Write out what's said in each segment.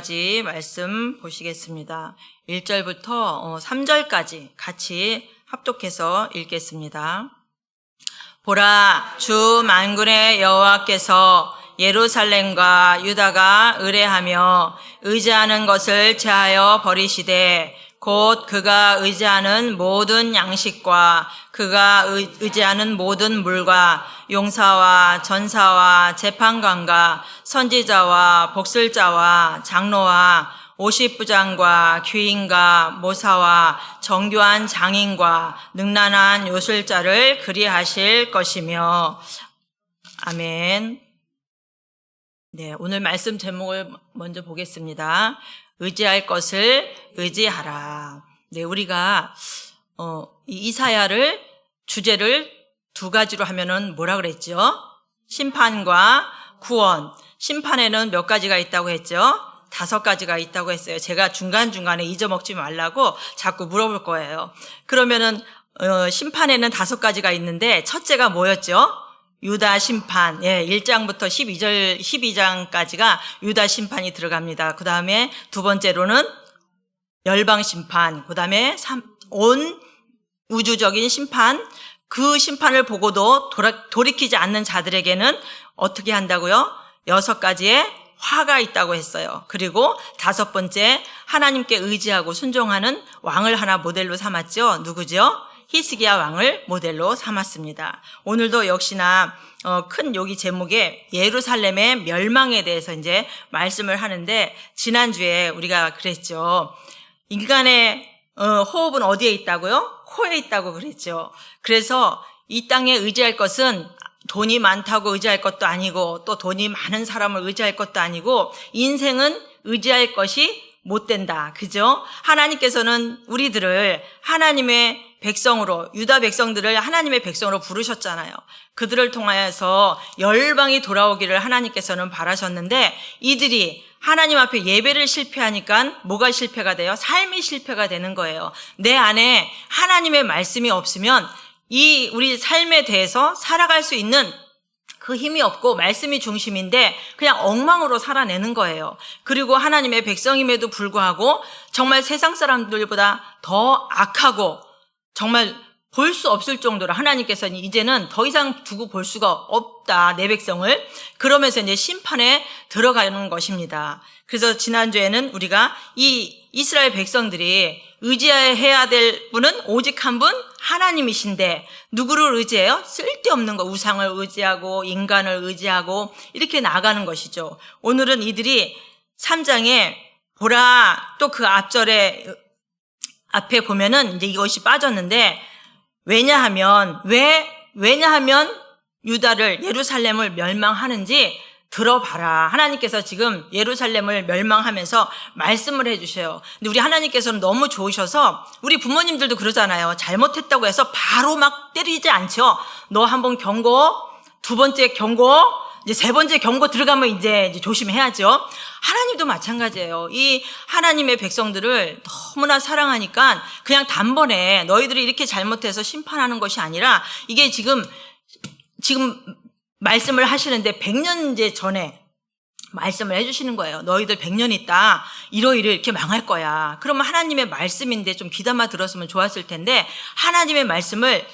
가지 말씀 보시겠습니다. 1절부터 3절까지 같이 합독해서 읽겠습니다. 보라, 주 만군의 여호와께서 예루살렘과 유다가 의뢰하며 의지하는 것을 제하여 버리시되 곧 그가 의지하는 모든 양식과 그가 의지하는 모든 물과 용사와 전사와 재판관과 선지자와 복술자와 장로와 50부장과 귀인과 모사와 정교한 장인과 능란한 요술자를 그리하실 것이며. 아멘. 네, 오늘 말씀 제목을 먼저 보겠습니다. 의지할 것을 의지하라. 네, 우리가 이사야를 주제를 두 가지로 하면은 뭐라 그랬죠? 심판과 구원. 심판에는 몇 가지가 있다고 했죠? 5가지가 있다고 했어요. 제가 중간중간에 잊어먹지 말라고 자꾸 물어볼 거예요. 그러면은 심판에는 5가지가 있는데 첫째가 뭐였죠? 유다 심판. 예, 1장부터 12장까지가 유다 심판이 들어갑니다. 그 다음에 두 번째로는 열방 심판. 그 다음에 온 우주적인 심판. 그 심판을 보고도 돌이키지 않는 자들에게는 어떻게 한다고요? 6가지의 화가 있다고 했어요. 그리고 5번째, 하나님께 의지하고 순종하는 왕을 하나 모델로 삼았죠. 누구죠? 히스기야 왕을 모델로 삼았습니다. 오늘도 역시나 큰 여기 제목에 예루살렘의 멸망에 대해서 이제 말씀을 하는데, 지난주에 우리가 그랬죠. 인간의 호흡은 어디에 있다고요? 코에 있다고 그랬죠. 그래서 이 땅에 의지할 것은 돈이 많다고 의지할 것도 아니고 또 돈이 많은 사람을 의지할 것도 아니고 인생은 의지할 것이 못 된다. 그죠? 하나님께서는 우리들을 하나님의 백성으로, 유다 백성들을 하나님의 백성으로 부르셨잖아요. 그들을 통하여서 열방이 돌아오기를 하나님께서는 바라셨는데, 이들이 하나님 앞에 예배를 실패하니까 뭐가 실패가 돼요? 삶이 실패가 되는 거예요. 내 안에 하나님의 말씀이 없으면 이 우리 삶에 대해서 살아갈 수 있는 그 힘이 없고 말씀이 중심인데 그냥 엉망으로 살아내는 거예요. 그리고 하나님의 백성임에도 불구하고 정말 세상 사람들보다 더 악하고 정말 볼 수 없을 정도로 하나님께서는 이제는 더 이상 두고 볼 수가 없다, 내 백성을. 그러면서 이제 심판에 들어가는 것입니다. 그래서 지난주에는 우리가 이 이스라엘 백성들이 의지해야 될 분은 오직 한 분, 하나님이신데 누구를 의지해요? 쓸데없는 거, 우상을 의지하고 인간을 의지하고 이렇게 나가는 것이죠. 오늘은 이들이 3장에 보라, 또 그 앞에 보면은 이제 이것이 빠졌는데, 왜냐하면 유다를, 예루살렘을 멸망하는지 들어봐라. 하나님께서 지금 예루살렘을 멸망하면서 말씀을 해주셔요. 근데 우리 하나님께서는 너무 좋으셔서, 우리 부모님들도 그러잖아요. 잘못했다고 해서 바로 막 때리지 않죠. 너 한번 경고, 2번째 경고, 이제 3번째 경고 들어가면 이제 조심해야죠. 하나님도 마찬가지예요. 이 하나님의 백성들을 너무나 사랑하니까 그냥 단번에 너희들이 이렇게 잘못해서 심판하는 것이 아니라, 이게 지금 말씀을 하시는데 100년 이제 전에 말씀을 해주시는 거예요. 너희들 100년 있다 이러이러 이렇게 망할 거야. 그러면 하나님의 말씀인데 좀 귀담아 들었으면 좋았을 텐데, 하나님의 말씀을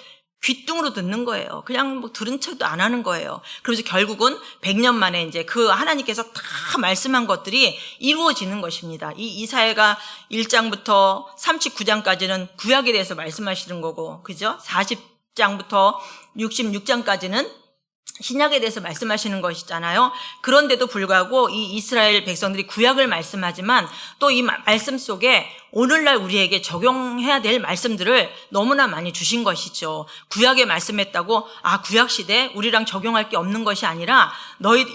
귓등으로 듣는 거예요. 그냥 뭐 들은 척도 안 하는 거예요. 그래서 결국은 100년 만에 이제 그 하나님께서 다 말씀한 것들이 이루어지는 것입니다. 이 이사야가 1장부터 39장까지는 구약에 대해서 말씀하시는 거고, 그죠? 40장부터 66장까지는 신약에 대해서 말씀하시는 것이잖아요. 그런데도 불구하고 이 이스라엘 백성들이 구약을 말씀하지만 또 이 말씀 속에 오늘날 우리에게 적용해야 될 말씀들을 너무나 많이 주신 것이죠. 구약에 말씀했다고 구약 시대 우리랑 적용할 게 없는 것이 아니라,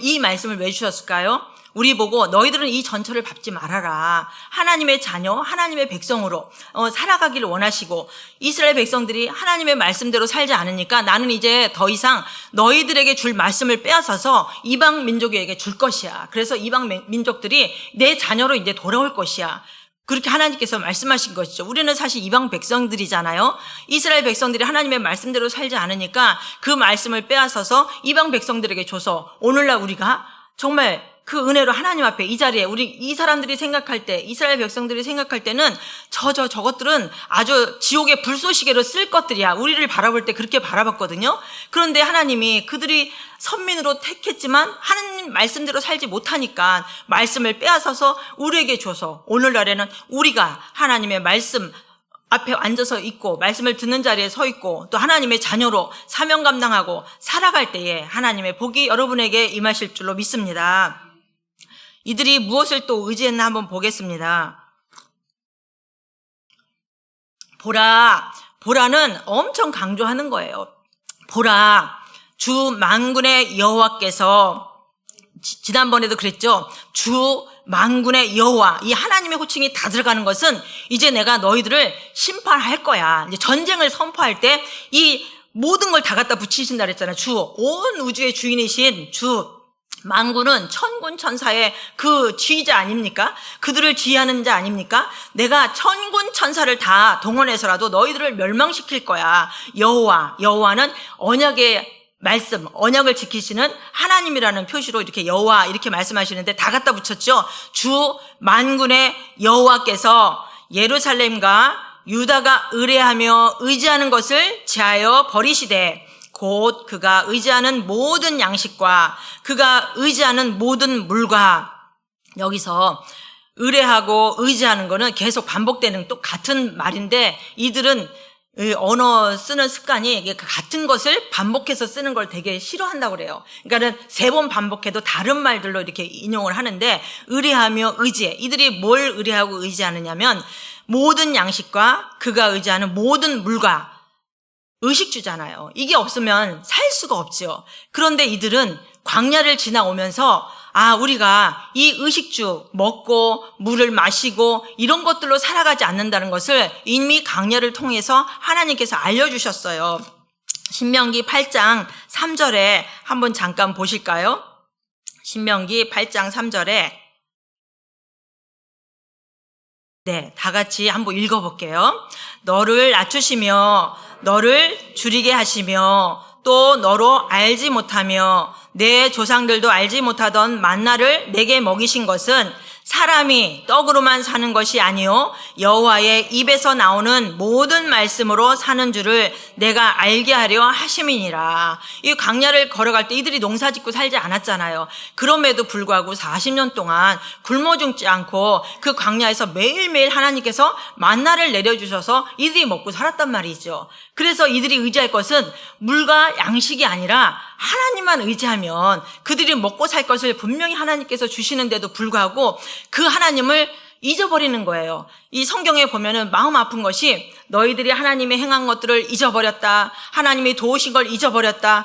이 말씀을 왜 주셨을까요? 우리 보고 너희들은 이 전처를 밟지 말아라. 하나님의 자녀, 하나님의 백성으로 살아가기를 원하시고, 이스라엘 백성들이 하나님의 말씀대로 살지 않으니까 나는 이제 더 이상 너희들에게 줄 말씀을 빼앗아서 이방 민족에게 줄 것이야. 그래서 이방 민족들이 내 자녀로 이제 돌아올 것이야. 그렇게 하나님께서 말씀하신 것이죠. 우리는 사실 이방 백성들이잖아요. 이스라엘 백성들이 하나님의 말씀대로 살지 않으니까 그 말씀을 빼앗아서 이방 백성들에게 줘서 오늘날 우리가 정말 그 은혜로 하나님 앞에 이 자리에 우리 이 사람들이 생각할 때, 이스라엘 백성들이 생각할 때는 저것들은 아주 지옥의 불쏘시개로 쓸 것들이야. 우리를 바라볼 때 그렇게 바라봤거든요. 그런데 하나님이 그들이 선민으로 택했지만 하나님 말씀대로 살지 못하니까 말씀을 빼앗아서 우리에게 줘서 오늘날에는 우리가 하나님의 말씀 앞에 앉아서 있고 말씀을 듣는 자리에 서 있고 또 하나님의 자녀로 사명 감당하고 살아갈 때에 하나님의 복이 여러분에게 임하실 줄로 믿습니다. 이들이 무엇을 또 의지했나 한번 보겠습니다. 보라는 엄청 강조하는 거예요. 보라, 주 만군의 여호와께서, 지난번에도 그랬죠. 주 만군의 여호와, 이 하나님의 호칭이 다 들어가는 것은 이제 내가 너희들을 심판할 거야. 이제 전쟁을 선포할 때 이 모든 걸 다 갖다 붙이신다 그랬잖아요. 온 우주의 주인이신 주 만군은 천군 천사의 그 지휘자 아닙니까? 그들을 지휘하는 자 아닙니까? 내가 천군 천사를 다 동원해서라도 너희들을 멸망시킬 거야. 여호와는 언약의 말씀, 언약을 지키시는 하나님이라는 표시로 이렇게 여호와 이렇게 말씀하시는데 다 갖다 붙였죠. 주 만군의 여호와께서 예루살렘과 유다가 의뢰하며 의지하는 것을 제하여 버리시되 곧 그가 의지하는 모든 양식과 그가 의지하는 모든 물과, 여기서 의뢰하고 의지하는 거는 계속 반복되는 또 같은 말인데 이들은 언어 쓰는 습관이 같은 것을 반복해서 쓰는 걸 되게 싫어한다고 그래요. 그러니까는 3번 반복해도 다른 말들로 이렇게 인용을 하는데 의뢰하며 의지해. 이들이 뭘 의뢰하고 의지하느냐면 모든 양식과 그가 의지하는 모든 물과, 의식주잖아요. 이게 없으면 살 수가 없죠. 그런데 이들은 광야를 지나오면서 우리가 이 의식주 먹고 물을 마시고 이런 것들로 살아가지 않는다는 것을 이미 광야를 통해서 하나님께서 알려주셨어요. 신명기 8장 3절에 한번 잠깐 보실까요? 신명기 8장 3절에 다 같이 한번 읽어볼게요. 너를 낮추시며 너를 줄이게 하시며 또 너로 알지 못하며 내 조상들도 알지 못하던 만나를 내게 먹이신 것은 사람이 떡으로만 사는 것이 아니요 여호와의 입에서 나오는 모든 말씀으로 사는 줄을 내가 알게 하려 하심이니라. 이 광야를 걸어갈 때 이들이 농사짓고 살지 않았잖아요. 그럼에도 불구하고 40년 동안 굶어 죽지 않고 그 광야에서 매일매일 하나님께서 만나를 내려주셔서 이들이 먹고 살았단 말이죠. 그래서 이들이 의지할 것은 물과 양식이 아니라 하나님만 의지하면 그들이 먹고 살 것을 분명히 하나님께서 주시는데도 불구하고 그 하나님을 잊어버리는 거예요. 이 성경에 보면은 마음 아픈 것이 너희들이 하나님의 행한 것들을 잊어버렸다. 하나님이 도우신 걸 잊어버렸다.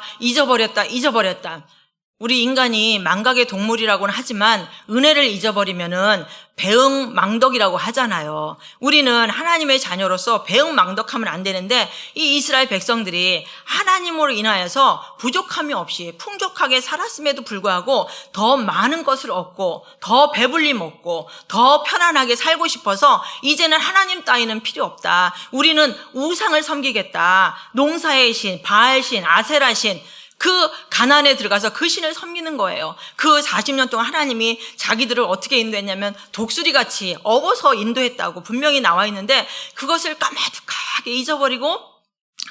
우리 인간이 망각의 동물이라고는 하지만 은혜를 잊어버리면은 배응망덕이라고 하잖아요. 우리는 하나님의 자녀로서 배응망덕하면 안 되는데 이 이스라엘 백성들이 하나님으로 인하여서 부족함이 없이 풍족하게 살았음에도 불구하고 더 많은 것을 얻고 더 배불리 먹고 더 편안하게 살고 싶어서 이제는 하나님 따위는 필요 없다. 우리는 우상을 섬기겠다. 농사의 신, 바알신, 아세라신, 그 가나안에 들어가서 그 신을 섬기는 거예요. 그 40년 동안 하나님이 자기들을 어떻게 인도했냐면 독수리같이 업어서 인도했다고 분명히 나와 있는데 그것을 까마득하게 잊어버리고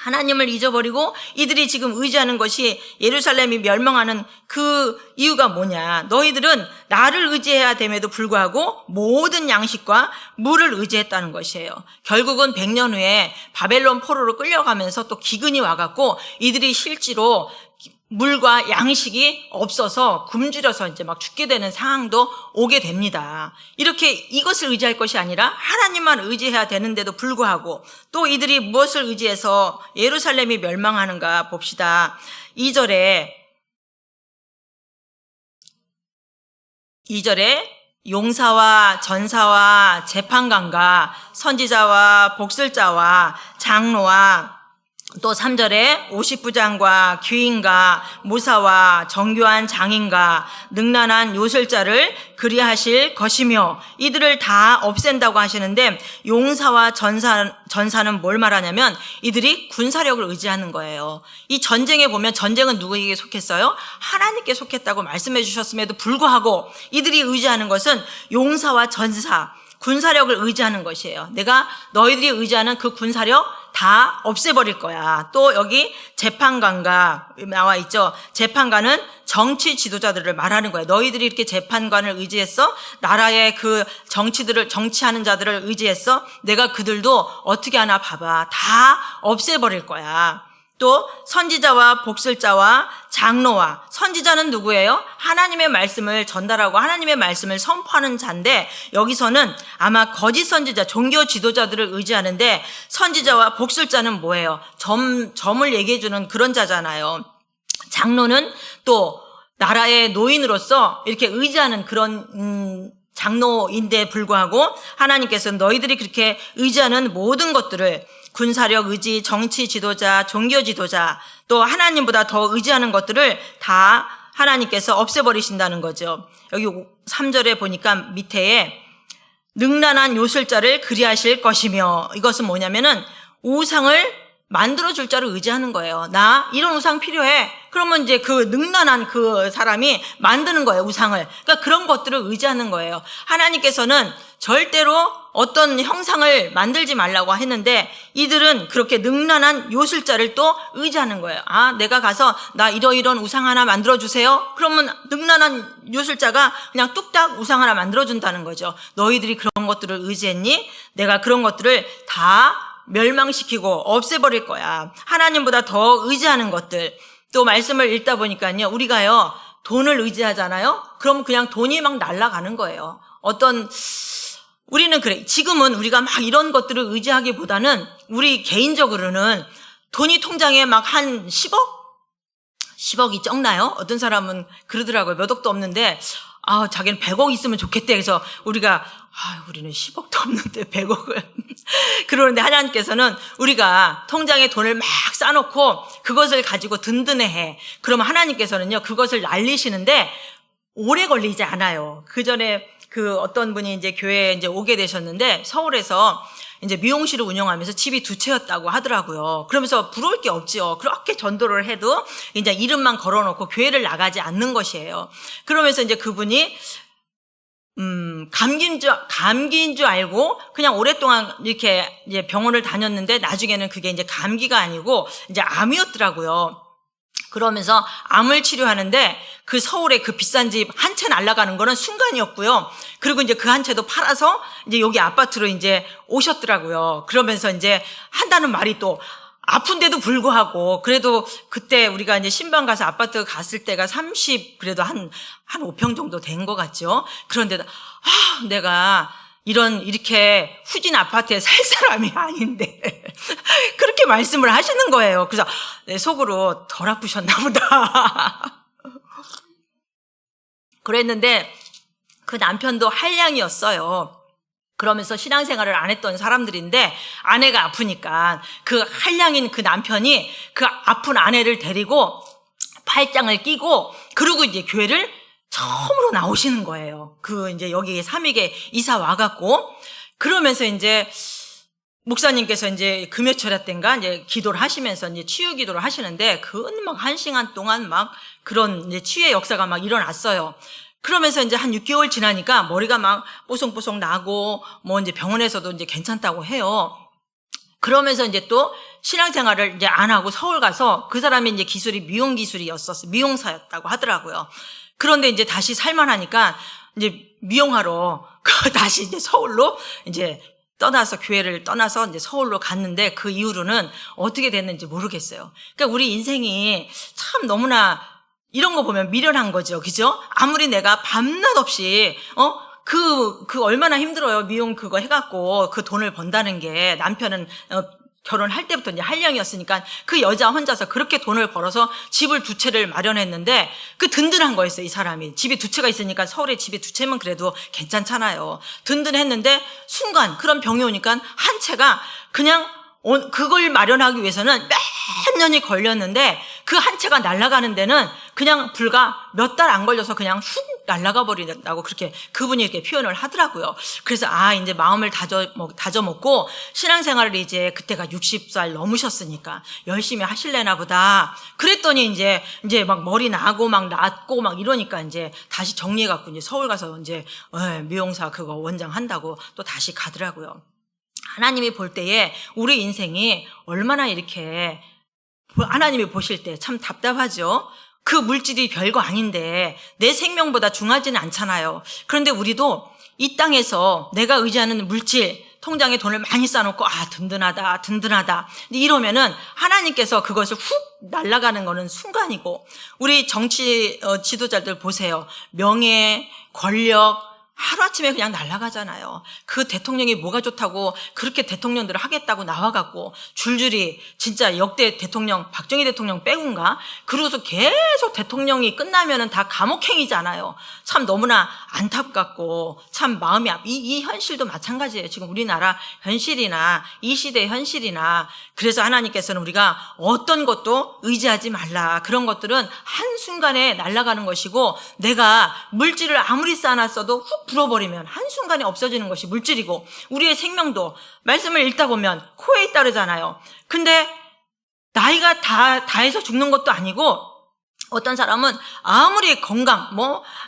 하나님을 잊어버리고 이들이 지금 의지하는 것이 예루살렘이 멸망하는 그 이유가 뭐냐. 너희들은 나를 의지해야 됨에도 불구하고 모든 양식과 물을 의지했다는 것이에요. 결국은 100년 후에 바벨론 포로로 끌려가면서 또 기근이 와갖고 이들이 실제로 물과 양식이 없어서 굶주려서 이제 막 죽게 되는 상황도 오게 됩니다. 이렇게 이것을 의지할 것이 아니라 하나님만 의지해야 되는데도 불구하고 또 이들이 무엇을 의지해서 예루살렘이 멸망하는가 봅시다. 2절에 용사와 전사와 재판관과 선지자와 복술자와 장로와 또 3절에 50부장과 귀인과 모사와 정교한 장인과 능란한 요술자를 그리하실 것이며 이들을 다 없앤다고 하시는데 용사와 전사는 뭘 말하냐면 이들이 군사력을 의지하는 거예요. 이 전쟁에 보면 전쟁은 누구에게 속했어요? 하나님께 속했다고 말씀해 주셨음에도 불구하고 이들이 의지하는 것은 용사와 전사, 군사력을 의지하는 것이에요. 내가 너희들이 의지하는 그 군사력 다 없애버릴 거야. 또 여기 재판관과 나와 있죠. 재판관은 정치 지도자들을 말하는 거예요. 너희들이 이렇게 재판관을 의지했어? 나라의 그 정치하는 자들을 의지했어? 내가 그들도 어떻게 하나 봐봐. 다 없애버릴 거야. 또 선지자와 복술자와 장로와, 선지자는 누구예요? 하나님의 말씀을 전달하고 하나님의 말씀을 선포하는 자인데 여기서는 아마 거짓 선지자, 종교 지도자들을 의지하는데 선지자와 복술자는 뭐예요? 점을 얘기해 주는 그런 자잖아요. 장로는 또 나라의 노인으로서 이렇게 의지하는 그런 장로인데 불구하고 하나님께서는 너희들이 그렇게 의지하는 모든 것들을 군사력 의지, 정치 지도자, 종교 지도자, 또 하나님보다 더 의지하는 것들을 다 하나님께서 없애버리신다는 거죠. 여기 3절에 보니까 밑에 능란한 요술자를 그리하실 것이며 이것은 뭐냐면은 우상을 만들어줄 자를 의지하는 거예요. 나 이런 우상 필요해. 그러면 이제 그 능란한 그 사람이 만드는 거예요, 우상을. 그러니까 그런 것들을 의지하는 거예요. 하나님께서는 절대로 어떤 형상을 만들지 말라고 했는데 이들은 그렇게 능란한 요술자를 또 의지하는 거예요. 아, 내가 가서 나 이러이런 우상 하나 만들어주세요. 그러면 능란한 요술자가 그냥 뚝딱 우상 하나 만들어준다는 거죠. 너희들이 그런 것들을 의지했니? 내가 그런 것들을 다 멸망시키고 없애버릴 거야. 하나님보다 더 의지하는 것들. 또 말씀을 읽다 보니까요, 우리가요 돈을 의지하잖아요. 그럼 그냥 돈이 막 날아가는 거예요. 우리는 그래. 지금은 우리가 막 이런 것들을 의지하기보다는 우리 개인적으로는 돈이 통장에 막 한 10억? 10억이 적나요? 어떤 사람은 그러더라고요. 몇 억도 없는데 자기는 100억 있으면 좋겠대. 그래서 우리가 우리는 10억도 없는데 100억을 그러는데 하나님께서는 우리가 통장에 돈을 막 쌓아놓고 그것을 가지고 든든해해. 그러면 하나님께서는요 그것을 날리시는데 오래 걸리지 않아요. 그 전에 그 어떤 분이 이제 교회에 이제 오게 되셨는데 서울에서 이제 미용실을 운영하면서 집이 두 채였다고 하더라고요. 그러면서 부러울 게 없지요. 그렇게 전도를 해도 이제 이름만 걸어놓고 교회를 나가지 않는 것이에요. 그러면서 이제 그분이 감기인 줄 알고 그냥 오랫동안 이렇게 이제 병원을 다녔는데 나중에는 그게 이제 감기가 아니고 이제 암이었더라고요. 그러면서 암을 치료하는데 그 서울에 그 비싼 집 한 채 날아가는 거는 순간이었고요. 그리고 이제 그 한 채도 팔아서 이제 여기 아파트로 이제 오셨더라고요. 그러면서 이제 한다는 말이 또 아픈데도 불구하고 그래도 그때 우리가 이제 신방 가서 아파트 갔을 때가 30 한 5평 정도 된 것 같죠. 그런데도 내가 이렇게 후진 아파트에 살 사람이 아닌데 그렇게 말씀을 하시는 거예요. 그래서 내 속으로 덜 아프셨나 보다. 그랬는데 그 남편도 한량이었어요. 그러면서 신앙생활을 안 했던 사람들인데 아내가 아프니까 그 한량인 그 남편이 그 아픈 아내를 데리고 팔짱을 끼고 그리고 이제 교회를 처음으로 나오시는 거예요. 이제 여기 삼익에 이사 와갖고 그러면서 이제 목사님께서 이제 금요철야 땐가 이제 기도를 하시면서 이제 치유 기도를 하시는데 막 1시간 동안 막 그런 이제 치유의 역사가 막 일어났어요. 그러면서 이제 한 6개월 지나니까 머리가 막 뽀송뽀송 나고 뭐 이제 병원에서도 이제 괜찮다고 해요. 그러면서 이제 또 신앙생활을 이제 안 하고 서울 가서 그 사람이 이제 기술이 미용 기술이었었어요. 미용사였다고 하더라고요. 그런데 이제 다시 살만하니까 이제 미용하러 다시 이제 서울로 이제 교회를 떠나서 이제 서울로 갔는데 그 이후로는 어떻게 됐는지 모르겠어요. 그러니까 우리 인생이 참 너무나 이런 거 보면 미련한 거죠. 그죠? 아무리 내가 밤낮 없이, 얼마나 힘들어요. 미용 그거 해갖고 그 돈을 번다는 게 남편은, 결혼할 때부터 이제 한량이었으니까 그 여자 혼자서 그렇게 돈을 벌어서 집을 2채를 마련했는데 그 든든한 거였어요, 이 사람이. 집이 2채가 있으니까 서울에 집이 2채면 그래도 괜찮잖아요. 든든했는데 순간 그런 병이 오니까 한 채가 그냥 그걸 마련하기 위해서는 몇 년이 걸렸는데 그 한 채가 날아가는 데는 그냥 불과 몇 달 안 걸려서 그냥 훅 날아가 버린다고 그렇게 그분이 이렇게 표현을 하더라고요. 그래서 이제 마음을 다져먹고 신앙생활을 이제 그때가 60살 넘으셨으니까 열심히 하실래나 보다. 그랬더니 이제 막 머리 나고 막 낫고 막 이러니까 이제 다시 정리해갖고 이제 서울 가서 이제 미용사 그거 원장 한다고 또 다시 가더라고요. 하나님이 볼 때에 우리 인생이 얼마나 이렇게 하나님이 보실 때 참 답답하죠. 그 물질이 별거 아닌데 내 생명보다 중하지는 않잖아요. 그런데 우리도 이 땅에서 내가 의지하는 물질, 통장에 돈을 많이 쌓아놓고 든든하다. 근데 이러면은 하나님께서 그것을 훅 날아가는 거는 순간이고, 우리 정치 지도자들 보세요. 명예, 권력 하루아침에 그냥 날아가잖아요. 그 대통령이 뭐가 좋다고 그렇게 대통령들을 하겠다고 나와갖고 줄줄이 진짜 역대 대통령 박정희 대통령 빼고인가 그러고서 계속 대통령이 끝나면은 다 감옥행이잖아요. 참 너무나 안타깝고 참 마음이 이 현실도 마찬가지예요. 지금 우리나라 현실이나 이 시대의 현실이나. 그래서 하나님께서는 우리가 어떤 것도 의지하지 말라. 그런 것들은 한순간에 날아가는 것이고, 내가 물질을 아무리 쌓아놨어도 훅 불어버리면 한순간에 없어지는 것이 물질이고, 우리의 생명도 말씀을 읽다 보면 코에 있다 그러잖아요. 근데 나이가 다 해서 죽는 것도 아니고, 어떤 사람은 아무리 건강,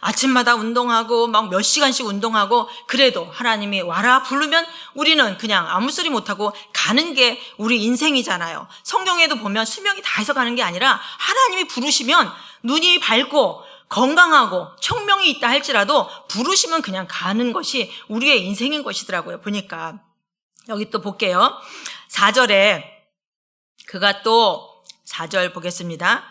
아침마다 운동하고 막 몇 시간씩 운동하고 그래도 하나님이 와라 부르면 우리는 그냥 아무 소리 못하고 가는 게 우리 인생이잖아요. 성경에도 보면 수명이 다 해서 가는 게 아니라 하나님이 부르시면 눈이 밝고 건강하고 청명이 있다 할지라도 부르시면 그냥 가는 것이 우리의 인생인 것이더라고요. 보니까 여기 또 볼게요. 4절에 그가 또 4절 보겠습니다.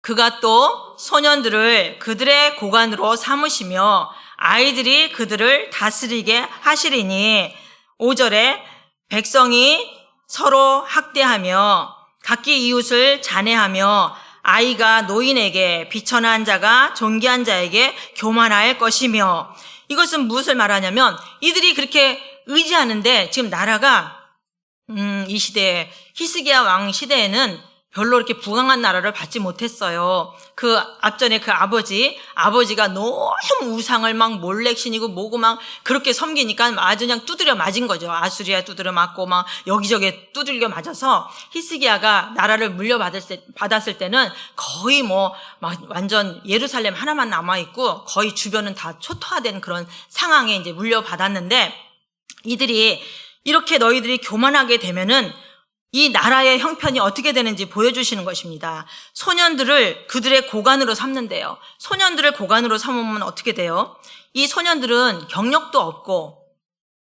그가 또 소년들을 그들의 고관으로 삼으시며 아이들이 그들을 다스리게 하시리니, 5절에 백성이 서로 학대하며 각기 이웃을 잔해하며 아이가 노인에게 비천한 자가 존귀한 자에게 교만할 것이며. 이것은 무엇을 말하냐면 이들이 그렇게 의지하는데 지금 나라가 이 시대에 히스기야 왕 시대에는 별로 이렇게 부강한 나라를 받지 못했어요. 그 앞전에 그 아버지가 너무 우상을 막 몰렉신이고 뭐고 막 그렇게 섬기니까 아주 그냥 두드려 맞은 거죠. 아수리아 두드려 맞고 막 여기저기 두들겨 맞아서 히스기야가 나라를 물려받았을 때는 거의 막 완전 예루살렘 하나만 남아있고 거의 주변은 다 초토화된 그런 상황에 이제 물려받았는데, 이들이 이렇게 너희들이 교만하게 되면은 이 나라의 형편이 어떻게 되는지 보여주시는 것입니다. 소년들을 그들의 고관으로 삼는데요. 소년들을 고관으로 삼으면 어떻게 돼요? 이 소년들은 경력도 없고,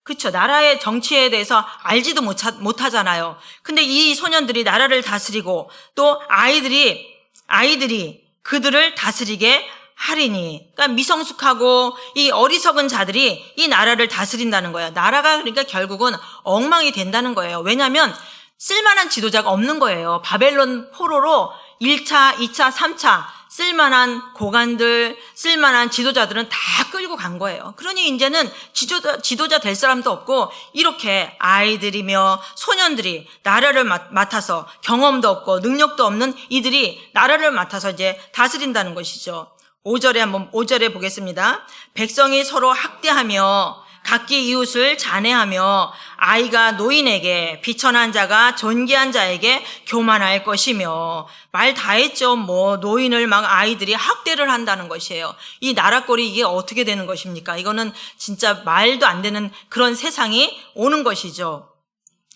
그렇죠. 나라의 정치에 대해서 알지도 못하잖아요. 근데 이 소년들이 나라를 다스리고 또 아이들이 그들을 다스리게 하리니. 그러니까 미성숙하고 이 어리석은 자들이 이 나라를 다스린다는 거예요. 나라가 그러니까 결국은 엉망이 된다는 거예요. 왜냐하면 쓸만한 지도자가 없는 거예요. 바벨론 포로로 1차, 2차, 3차 쓸만한 고관들, 쓸만한 지도자들은 다 끌고 간 거예요. 그러니 이제는 지도자 될 사람도 없고 이렇게 아이들이며 소년들이 나라를 맡아서 경험도 없고 능력도 없는 이들이 나라를 맡아서 이제 다스린다는 것이죠. 5절에 보겠습니다. 백성이 서로 학대하며 각기 이웃을 잔해하며 아이가 노인에게 비천한 자가 존귀한 자에게 교만할 것이며. 말 다 했죠. 노인을 막 아이들이 학대를 한다는 것이에요. 이 나라꼴이 이게 어떻게 되는 것입니까? 이거는 진짜 말도 안 되는 그런 세상이 오는 것이죠.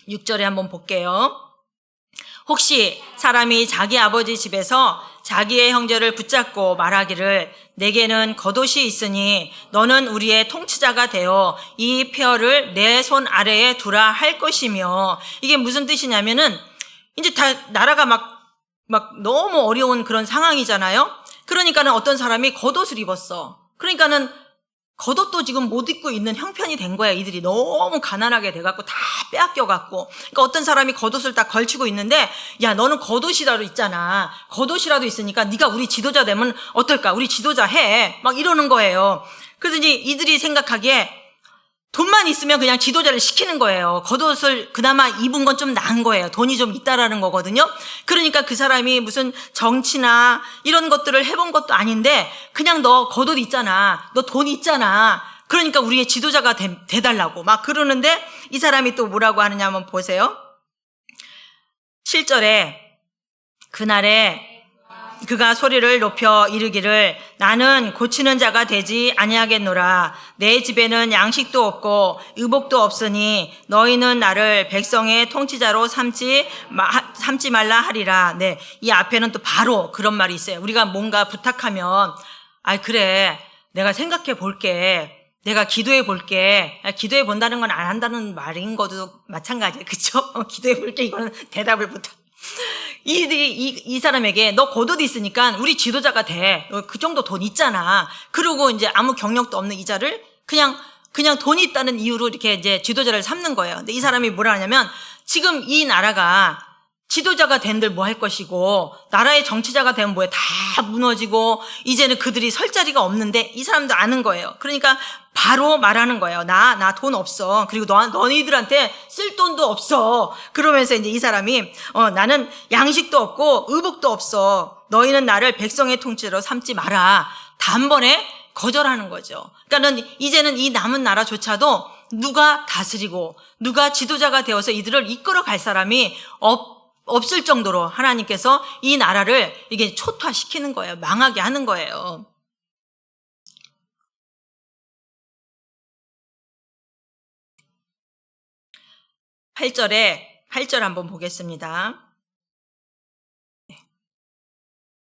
6절에 한번 볼게요. 혹시 사람이 자기 아버지 집에서 자기의 형제를 붙잡고 말하기를 내게는 겉옷이 있으니 너는 우리의 통치자가 되어 이 폐허를 내 손 아래에 두라 할 것이며. 이게 무슨 뜻이냐면은 이제 다 나라가 막 너무 어려운 그런 상황이잖아요. 그러니까는 어떤 사람이 겉옷을 입었어. 그러니까는 겉옷도 지금 못 입고 있는 형편이 된 거야. 이들이 너무 가난하게 돼갖고 다 빼앗겨갖고. 그러니까 어떤 사람이 겉옷을 딱 걸치고 있는데, 야 너는 겉옷이라도 있잖아. 겉옷이라도 있으니까 네가 우리 지도자 되면 어떨까? 우리 지도자 해. 막 이러는 거예요. 그래서 이제 이들이 생각하기에 돈만 있으면 그냥 지도자를 시키는 거예요. 겉옷을 그나마 입은 건 좀 나은 거예요. 돈이 좀 있다라는 거거든요. 그러니까 그 사람이 무슨 정치나 이런 것들을 해본 것도 아닌데 그냥 너 겉옷 있잖아. 너 돈 있잖아. 그러니까 우리의 지도자가 돼달라고 막 그러는데 이 사람이 또 뭐라고 하느냐 한번 보세요. 7절에 그날에 그가 소리를 높여 이르기를 나는 고치는 자가 되지 아니하겠노라. 내 집에는 양식도 없고 의복도 없으니 너희는 나를 백성의 통치자로 삼지 말라 하리라. 네, 이 앞에는 또 바로 그런 말이 있어요. 우리가 뭔가 부탁하면 그래 내가 생각해 볼게. 내가 기도해 볼게. 기도해 본다는 건 안 한다는 말인 것도 마찬가지예요. 그쵸? 기도해 볼게. 이거는 대답을 못하. 이 사람에게 너 겉옷 있으니까 우리 지도자가 돼. 그 정도 돈 있잖아. 그리고 이제 아무 경력도 없는 이자를 그냥 돈이 있다는 이유로 이렇게 이제 지도자를 삼는 거예요. 근데 이 사람이 뭐라 하냐면 지금 이 나라가 지도자가 된들 뭐 할 것이고 나라의 정치자가 되면 뭐해 다 무너지고 이제는 그들이 설 자리가 없는데 이 사람도 아는 거예요. 그러니까 바로 말하는 거예요. 나 돈 없어. 그리고 너희들한테 쓸 돈도 없어. 그러면서 이제 이 사람이 나는 양식도 없고 의복도 없어. 너희는 나를 백성의 통치로 삼지 마라. 단번에 거절하는 거죠. 그러니까는 이제는 이 남은 나라조차도 누가 다스리고 누가 지도자가 되어서 이들을 이끌어 갈 사람이 없을 정도로 하나님께서 이 나라를 이게 초토화시키는 거예요. 망하게 하는 거예요. 팔 절 한번 보겠습니다.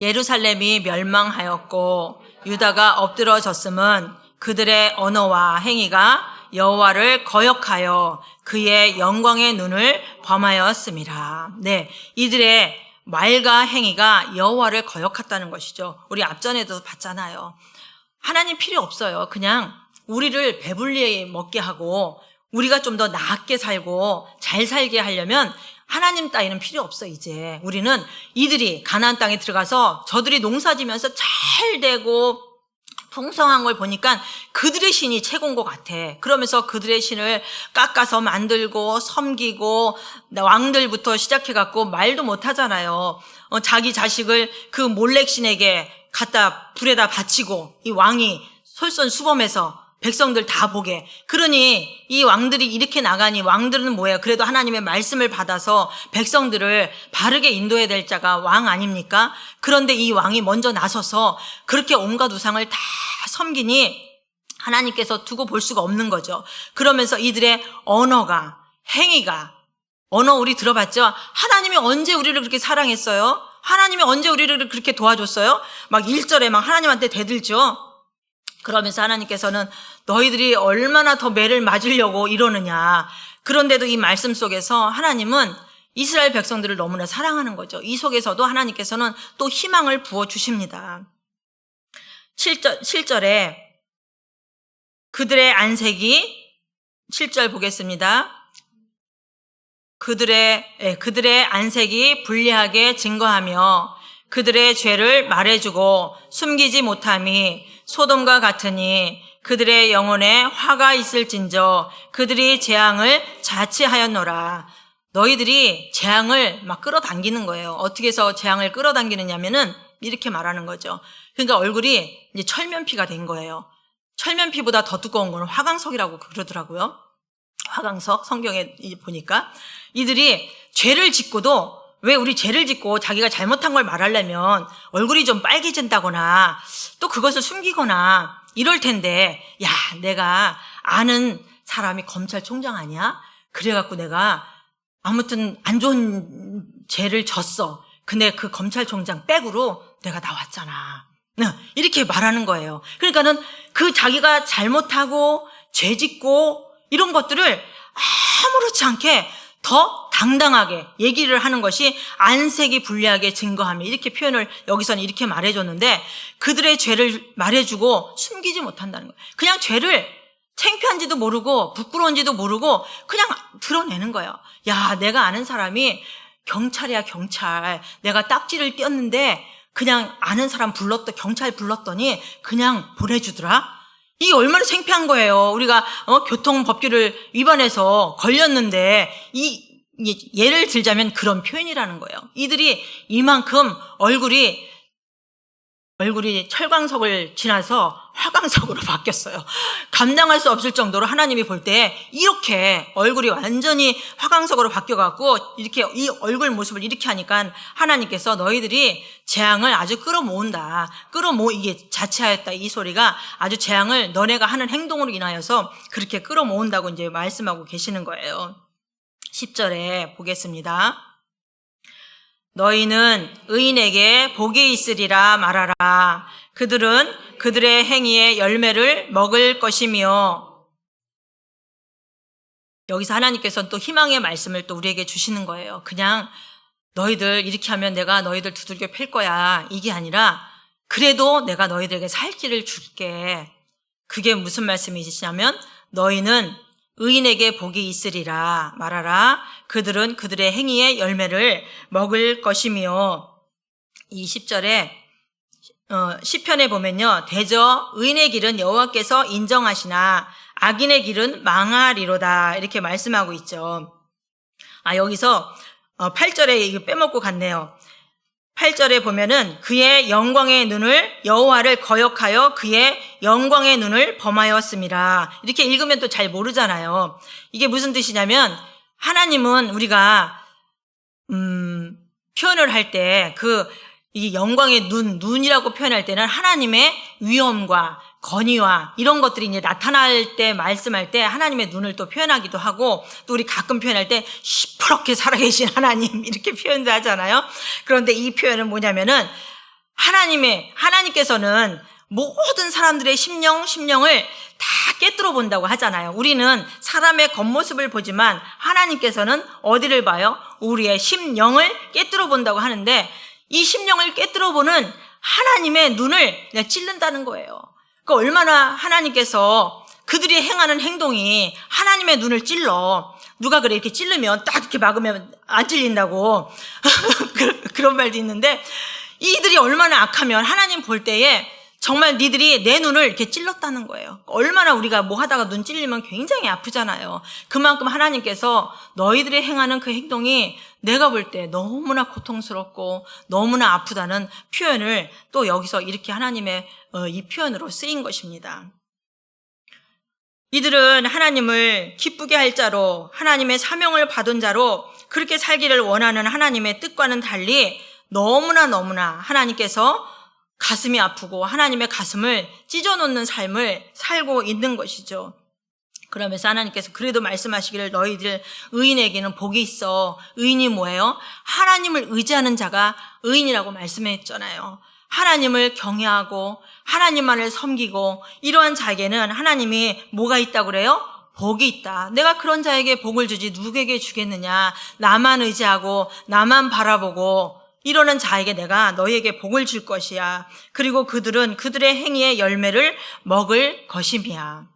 예루살렘이 멸망하였고 유다가 엎드러졌음은 그들의 언어와 행위가 여호와를 거역하여 그의 영광의 눈을 범하였음이라. 네, 이들의 말과 행위가 여호와를 거역했다는 것이죠. 우리 앞전에도 봤잖아요. 하나님 필요 없어요. 그냥 우리를 배불리 먹게 하고 우리가 좀 더 나았게 살고 잘 살게 하려면 하나님 따위는 필요 없어. 이제 우리는 이들이 가나안 땅에 들어가서 저들이 농사지면서 잘 되고 풍성한 걸 보니까 그들의 신이 최고인 것 같아. 그러면서 그들의 신을 깎아서 만들고 섬기고 왕들부터 시작해갖고 말도 못하잖아요. 자기 자식을 그 몰렉신에게 갖다 불에다 바치고 이 왕이 솔선수범해서 백성들 다 보게. 그러니 이 왕들이 이렇게 나가니 왕들은 뭐예요? 그래도 하나님의 말씀을 받아서 백성들을 바르게 인도해야 될 자가 왕 아닙니까? 그런데 이 왕이 먼저 나서서 그렇게 온갖 우상을 다 섬기니 하나님께서 두고 볼 수가 없는 거죠. 그러면서 이들의 언어가, 행위가, 언어 우리 들어봤죠? 하나님이 언제 우리를 그렇게 사랑했어요? 하나님이 언제 우리를 그렇게 도와줬어요? 막 1절에 막 하나님한테 대들죠? 그러면서 하나님께서는 너희들이 얼마나 더 매를 맞으려고 이러느냐. 그런데도 이 말씀 속에서 하나님은 이스라엘 백성들을 너무나 사랑하는 거죠. 이 속에서도 하나님께서는 또 희망을 부어주십니다. 7절에 그들의 안색이 7절 보겠습니다. 그들의 안색이 불리하게 증거하며 그들의 죄를 말해주고 숨기지 못함이 소돔과 같으니 그들의 영혼에 화가 있을진저 그들이 재앙을 자치하였노라. 너희들이 재앙을 막 끌어당기는 거예요. 어떻게 해서 재앙을 끌어당기느냐면은 이렇게 말하는 거죠. 그러니까 얼굴이 이제 철면피가 된 거예요. 철면피보다 더 두꺼운 건 화강석이라고 그러더라고요. 화강석 성경에 보니까 이들이 죄를 짓고도 왜 우리 죄를 짓고 자기가 잘못한 걸 말하려면 얼굴이 좀 빨개진다거나 또 그것을 숨기거나 이럴 텐데, 야, 내가 아는 사람이 검찰총장 아니야? 그래갖고 내가 아무튼 안 좋은 죄를 졌어. 근데 그 검찰총장 백으로 내가 나왔잖아. 이렇게 말하는 거예요. 그러니까는 그 자기가 잘못하고 죄 짓고 이런 것들을 아무렇지 않게 더 당당하게 얘기를 하는 것이 안색이 불리하게 증거하며 이렇게 표현을 여기서는 이렇게 말해줬는데 그들의 죄를 말해주고 숨기지 못한다는 거예요. 그냥 죄를 창피한지도 모르고 부끄러운지도 모르고 그냥 드러내는 거예요. 야, 내가 아는 사람이 경찰이야, 경찰. 내가 딱지를 띄었는데 그냥 아는 사람 경찰 불렀더니 그냥 보내주더라. 이게 얼마나 창피한 거예요. 우리가 교통법규를 위반해서 걸렸는데 예를 들자면 그런 표현이라는 거예요. 이들이 이만큼 얼굴이 철광석을 지나서 화광석으로 바뀌었어요. 감당할 수 없을 정도로 하나님이 볼 때 이렇게 얼굴이 완전히 화광석으로 바뀌어갖고 이렇게 이 얼굴 모습을 이렇게 하니까 하나님께서 너희들이 재앙을 아주 끌어모은다. 이게 자체하였다. 이 소리가 아주 재앙을 너네가 하는 행동으로 인하여서 그렇게 끌어모은다고 이제 말씀하고 계시는 거예요. 10절에 보겠습니다. 너희는 의인에게 복이 있으리라 말하라. 그들은 그들의 행위의 열매를 먹을 것이며. 여기서 하나님께서는 또 희망의 말씀을 또 우리에게 주시는 거예요. 그냥 너희들 이렇게 하면 내가 너희들 두들겨 팰 거야. 이게 아니라 그래도 내가 너희들에게 살 길을 줄게. 그게 무슨 말씀이시냐면 너희는 의인에게 복이 있으리라 말하라. 그들은 그들의 행위의 열매를 먹을 것이며. 이 10절에 시편에 보면요. 대저 의인의 길은 여호와께서 인정하시나 악인의 길은 망하리로다. 이렇게 말씀하고 있죠. 여기서 8절에 이거 빼먹고 갔네요. 8절에 보면은 그의 영광의 눈을 여호와를 거역하여 그의 영광의 눈을 범하였습니다. 이렇게 읽으면 또 잘 모르잖아요. 이게 무슨 뜻이냐면 하나님은 우리가 표현을 할 때 이 영광의 눈이라고 표현할 때는 하나님의 위엄과 건의와 이런 것들이 이제 나타날 때 말씀할 때 하나님의 눈을 또 표현하기도 하고 또 우리 가끔 표현할 때 시퍼렇게 살아계신 하나님 이렇게 표현도 하잖아요. 그런데 이 표현은 뭐냐면은 하나님께서는 모든 사람들의 심령을 다 깨뜨려 본다고 하잖아요. 우리는 사람의 겉모습을 보지만 하나님께서는 어디를 봐요? 우리의 심령을 깨뜨려 본다고 하는데 이 심령을 깨뜨려 보는 하나님의 눈을 내가 찔른다는 거예요. 그러니까 얼마나 하나님께서 그들이 행하는 행동이 하나님의 눈을 찔러. 누가 그래 이렇게 찔르면 딱 이렇게 막으면 안 찔린다고 그런 말도 있는데 이들이 얼마나 악하면 하나님 볼 때에 정말 니들이 내 눈을 이렇게 찔렀다는 거예요. 얼마나 우리가 뭐 하다가 눈 찔리면 굉장히 아프잖아요. 그만큼 하나님께서 너희들이 행하는 그 행동이 내가 볼 때 너무나 고통스럽고 너무나 아프다는 표현을 또 여기서 이렇게 하나님의 이 표현으로 쓰인 것입니다. 이들은 하나님을 기쁘게 할 자로 하나님의 사명을 받은 자로 그렇게 살기를 원하는 하나님의 뜻과는 달리 너무나 하나님께서 가슴이 아프고 하나님의 가슴을 찢어놓는 삶을 살고 있는 것이죠. 그러면서 하나님께서 그래도 말씀하시기를 너희들 의인에게는 복이 있어. 의인이 뭐예요? 하나님을 의지하는 자가 의인이라고 말씀했잖아요. 하나님을 경외하고 하나님만을 섬기고 이러한 자에게는 하나님이 뭐가 있다고 그래요? 복이 있다. 내가 그런 자에게 복을 주지 누구에게 주겠느냐. 나만 의지하고 나만 바라보고 이러는 자에게 내가 너희에게 복을 줄 것이야. 그리고 그들은 그들의 행위의 열매를 먹을 것임이야.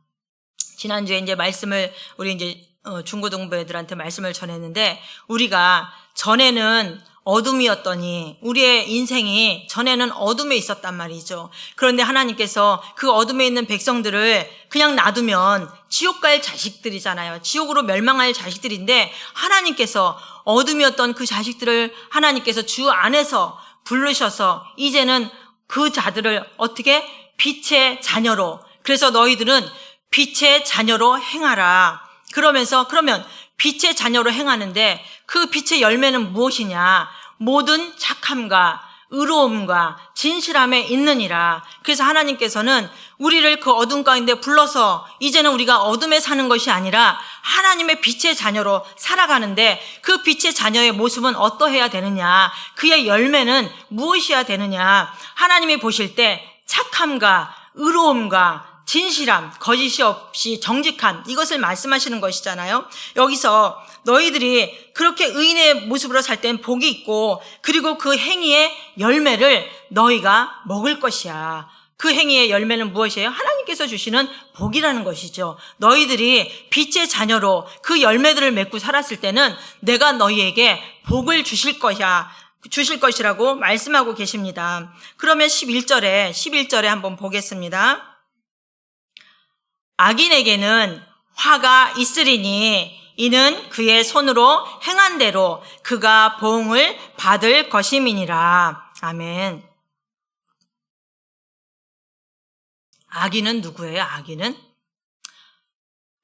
지난주에 이제 말씀을 우리 이제 중고등부 애들한테 말씀을 전했는데 우리가 전에는 어둠이었더니 우리의 인생이 전에는 어둠에 있었단 말이죠. 그런데 하나님께서 그 어둠에 있는 백성들을 그냥 놔두면 지옥 갈 자식들이잖아요. 지옥으로 멸망할 자식들인데 하나님께서 어둠이었던 그 자식들을 하나님께서 주 안에서 부르셔서 이제는 그 자들을 어떻게 빛의 자녀로, 그래서 너희들은 빛의 자녀로 행하라. 그러면 빛의 자녀로 행하는데 그 빛의 열매는 무엇이냐? 모든 착함과 의로움과 진실함에 있느니라. 그래서 하나님께서는 우리를 그 어둠 가운데 불러서 이제는 우리가 어둠에 사는 것이 아니라 하나님의 빛의 자녀로 살아가는데 그 빛의 자녀의 모습은 어떠해야 되느냐? 그의 열매는 무엇이어야 되느냐? 하나님이 보실 때 착함과 의로움과 진실함, 거짓이 없이 정직함, 이것을 말씀하시는 것이잖아요. 여기서 너희들이 그렇게 의인의 모습으로 살 땐 복이 있고 그리고 그 행위의 열매를 너희가 먹을 것이야. 그 행위의 열매는 무엇이에요? 하나님께서 주시는 복이라는 것이죠. 너희들이 빛의 자녀로 그 열매들을 맺고 살았을 때는 내가 너희에게 복을 주실 것이라고 말씀하고 계십니다. 그러면 11절에 한번 보겠습니다. 악인에게는 화가 있으리니 이는 그의 손으로 행한 대로 그가 보응을 받을 것임이니라. 아멘. 악인은 누구예요? 악인은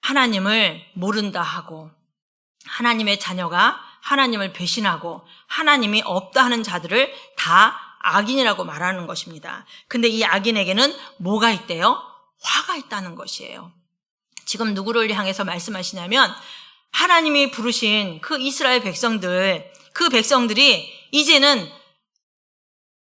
하나님을 모른다 하고 하나님의 자녀가 하나님을 배신하고 하나님이 없다 하는 자들을 다 악인이라고 말하는 것입니다. 근데 이 악인에게는 뭐가 있대요? 화가 있다는 것이에요. 지금 누구를 향해서 말씀하시냐면 하나님이 부르신 그 이스라엘 백성들, 그 백성들이 이제는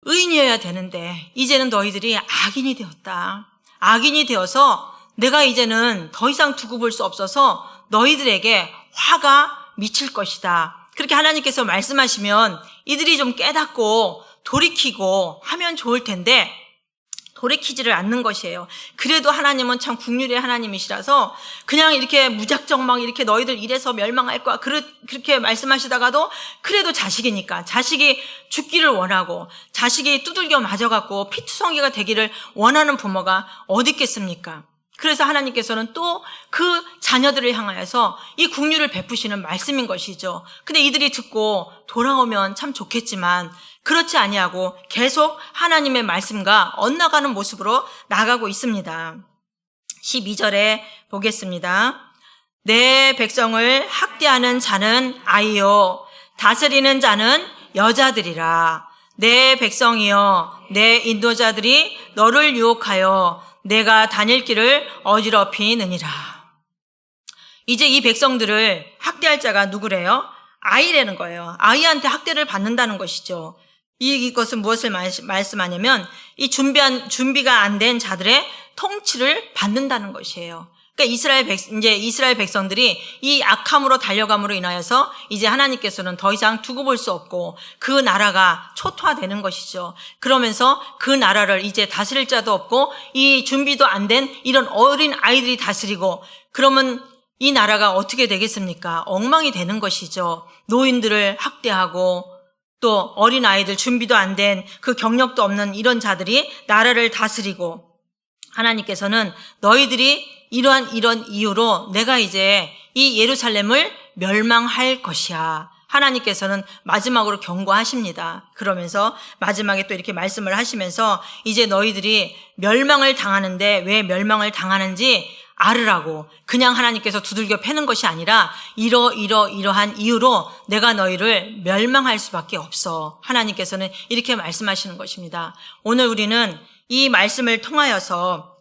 의인이어야 되는데 이제는 너희들이 악인이 되었다. 악인이 되어서 내가 이제는 더 이상 두고 볼 수 없어서 너희들에게 화가 미칠 것이다. 그렇게 하나님께서 말씀하시면 이들이 좀 깨닫고 돌이키고 하면 좋을 텐데 돌이키지를 않는 것이에요. 그래도 하나님은 참 긍휼의 하나님이시라서 그냥 이렇게 무작정 막 이렇게 너희들 이래서 멸망할 거야 그렇게 말씀하시다가도 그래도 자식이니까 자식이 죽기를 원하고 자식이 두들겨 맞아갖고 피투성이가 되기를 원하는 부모가 어디 있겠습니까? 그래서 하나님께서는 또 그 자녀들을 향하여서 이 긍휼을 베푸시는 말씀인 것이죠. 근데 이들이 듣고 돌아오면 참 좋겠지만 그렇지 아니하고 계속 하나님의 말씀과 엇나가는 모습으로 나가고 있습니다. 12절에 보겠습니다. 내 백성을 학대하는 자는 아이요 다스리는 자는 여자들이라. 내 백성이여 내 인도자들이 너를 유혹하여 내가 다닐 길을 어지럽히느니라. 이제 이 백성들을 학대할 자가 누구래요? 아이라는 거예요. 아이한테 학대를 받는다는 것이죠. 이것은 무엇을 말씀하냐면 이 준비가 안 된 자들의 통치를 받는다는 것이에요. 그러니까 이스라엘 백성들이 이 악함으로 달려감으로 인하여서 이제 하나님께서는 더 이상 두고 볼 수 없고 그 나라가 초토화되는 것이죠. 그러면서 그 나라를 이제 다스릴 자도 없고 이 준비도 안 된 이런 어린 아이들이 다스리고 그러면 이 나라가 어떻게 되겠습니까? 엉망이 되는 것이죠. 노인들을 학대하고 또 어린 아이들 준비도 안 된 그 경력도 없는 이런 자들이 나라를 다스리고 하나님께서는 너희들이 이런 이유로 내가 이제 이 예루살렘을 멸망할 것이야. 하나님께서는 마지막으로 경고하십니다. 그러면서 마지막에 또 이렇게 말씀을 하시면서 이제 너희들이 멸망을 당하는데 왜 멸망을 당하는지 알으라고 그냥 하나님께서 두들겨 패는 것이 아니라 이러한 이유로 내가 너희를 멸망할 수밖에 없어. 하나님께서는 이렇게 말씀하시는 것입니다. 오늘 우리는 이 말씀을 통하여서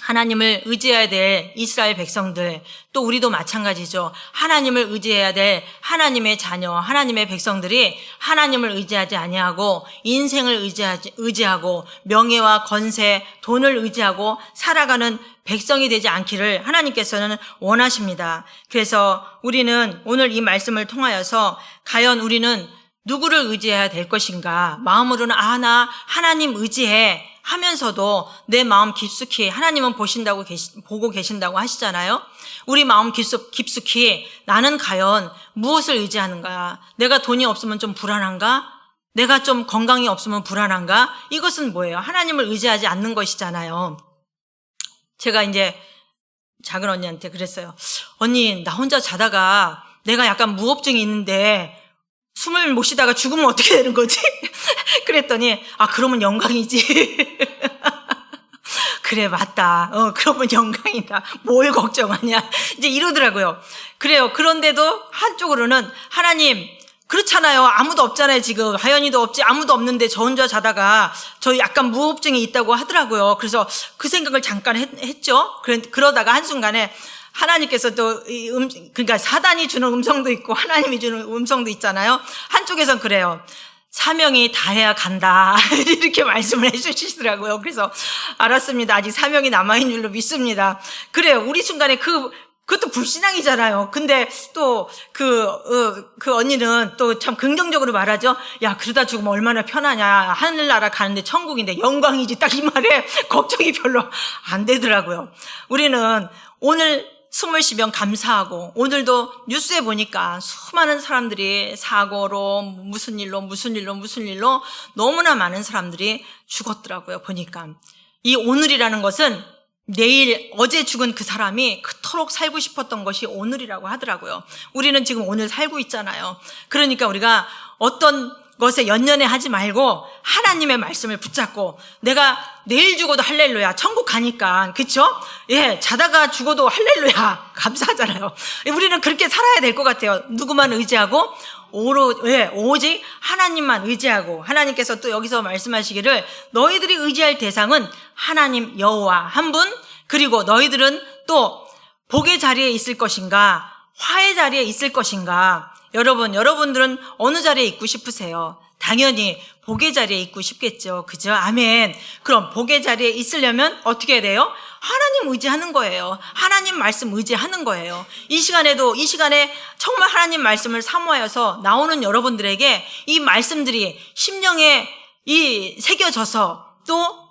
하나님을 의지해야 될 이스라엘 백성들, 또 우리도 마찬가지죠. 하나님을 의지해야 될 하나님의 자녀, 하나님의 백성들이 하나님을 의지하지 아니하고 인생을 의지하고 명예와 권세, 돈을 의지하고 살아가는 백성이 되지 않기를 하나님께서는 원하십니다. 그래서 우리는 오늘 이 말씀을 통하여서 과연 우리는 누구를 의지해야 될 것인가? 마음으로는 나 하나님 의지해 하면서도 내 마음 깊숙이 하나님은 보고 계신다고 하시잖아요. 우리 마음 깊숙이 나는 과연 무엇을 의지하는가? 내가 돈이 없으면 좀 불안한가? 내가 좀 건강이 없으면 불안한가? 이것은 뭐예요? 하나님을 의지하지 않는 것이잖아요. 제가 이제 작은 언니한테 그랬어요. 언니, 나 혼자 자다가 내가 약간 무호흡증이 있는데 숨을 못 쉬다가 죽으면 어떻게 되는 거지? 그랬더니 그러면 영광이지. 그래, 맞다. 그러면 영광이다. 뭘 걱정하냐. 이제 이러더라고요. 그래요. 그런데도 한쪽으로는 하나님, 그렇잖아요. 아무도 없잖아요, 지금. 하연이도 없지, 아무도 없는데 저 혼자 자다가 저 약간 무호흡증이 있다고 하더라고요. 그래서 그 생각을 잠깐 했죠. 그러다가 한순간에 하나님께서 또, 그러니까 사단이 주는 음성도 있고 하나님이 주는 음성도 있잖아요. 한쪽에선 그래요. 사명이 다해야 간다. 이렇게 말씀을 해주시더라고요. 그래서 알았습니다. 아직 사명이 남아있는 줄로 믿습니다. 그래요. 우리 순간에 그것도 불신앙이잖아요. 근데 또 그 언니는 또 참 긍정적으로 말하죠. 야, 그러다 죽으면 얼마나 편하냐. 하늘나라 가는데 천국인데 영광이지. 딱 이 말에 걱정이 별로 안 되더라고요. 우리는 오늘 스물시병 감사하고 오늘도 뉴스에 보니까 수많은 사람들이 사고로 무슨 일로 너무나 많은 사람들이 죽었더라고요. 보니까 이 오늘이라는 것은 내일 어제 죽은 그 사람이 그토록 살고 싶었던 것이 오늘이라고 하더라고요. 우리는 지금 오늘 살고 있잖아요. 그러니까 우리가 어떤 것에 연연해 하지 말고 하나님의 말씀을 붙잡고 내가 내일 죽어도 할렐루야 천국 가니까 그쵸? 예, 자다가 죽어도 할렐루야 감사하잖아요. 우리는 그렇게 살아야 될 것 같아요. 누구만 의지하고 오직 하나님만 의지하고 하나님께서 또 여기서 말씀하시기를 너희들이 의지할 대상은 하나님 여호와 한 분 그리고 너희들은 또 복의 자리에 있을 것인가 화의 자리에 있을 것인가 여러분들은 어느 자리에 있고 싶으세요? 당연히 복의 자리에 있고 싶겠죠. 그죠? 아멘. 그럼 복의 자리에 있으려면 어떻게 해야 돼요? 하나님 의지하는 거예요. 하나님 말씀 의지하는 거예요. 이 시간에 정말 하나님 말씀을 사모하여서 나오는 여러분들에게 이 말씀들이 심령에 새겨져서 또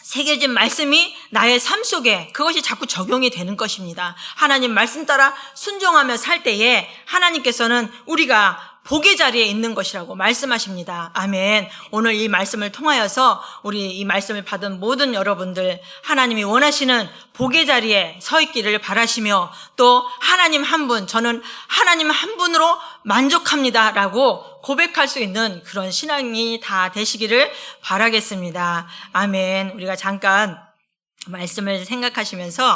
새겨진 말씀이 나의 삶 속에 그것이 자꾸 적용이 되는 것입니다. 하나님 말씀 따라 순종하며 살 때에 하나님께서는 우리가 복의 자리에 있는 것이라고 말씀하십니다. 아멘. 오늘 이 말씀을 통하여서 우리 이 말씀을 받은 모든 여러분들 하나님이 원하시는 복의 자리에 서 있기를 바라시며 또 하나님 한 분, 저는 하나님 한 분으로 만족합니다라고 고백할 수 있는 그런 신앙이 다 되시기를 바라겠습니다. 아멘. 우리가 잠깐 말씀을 생각하시면서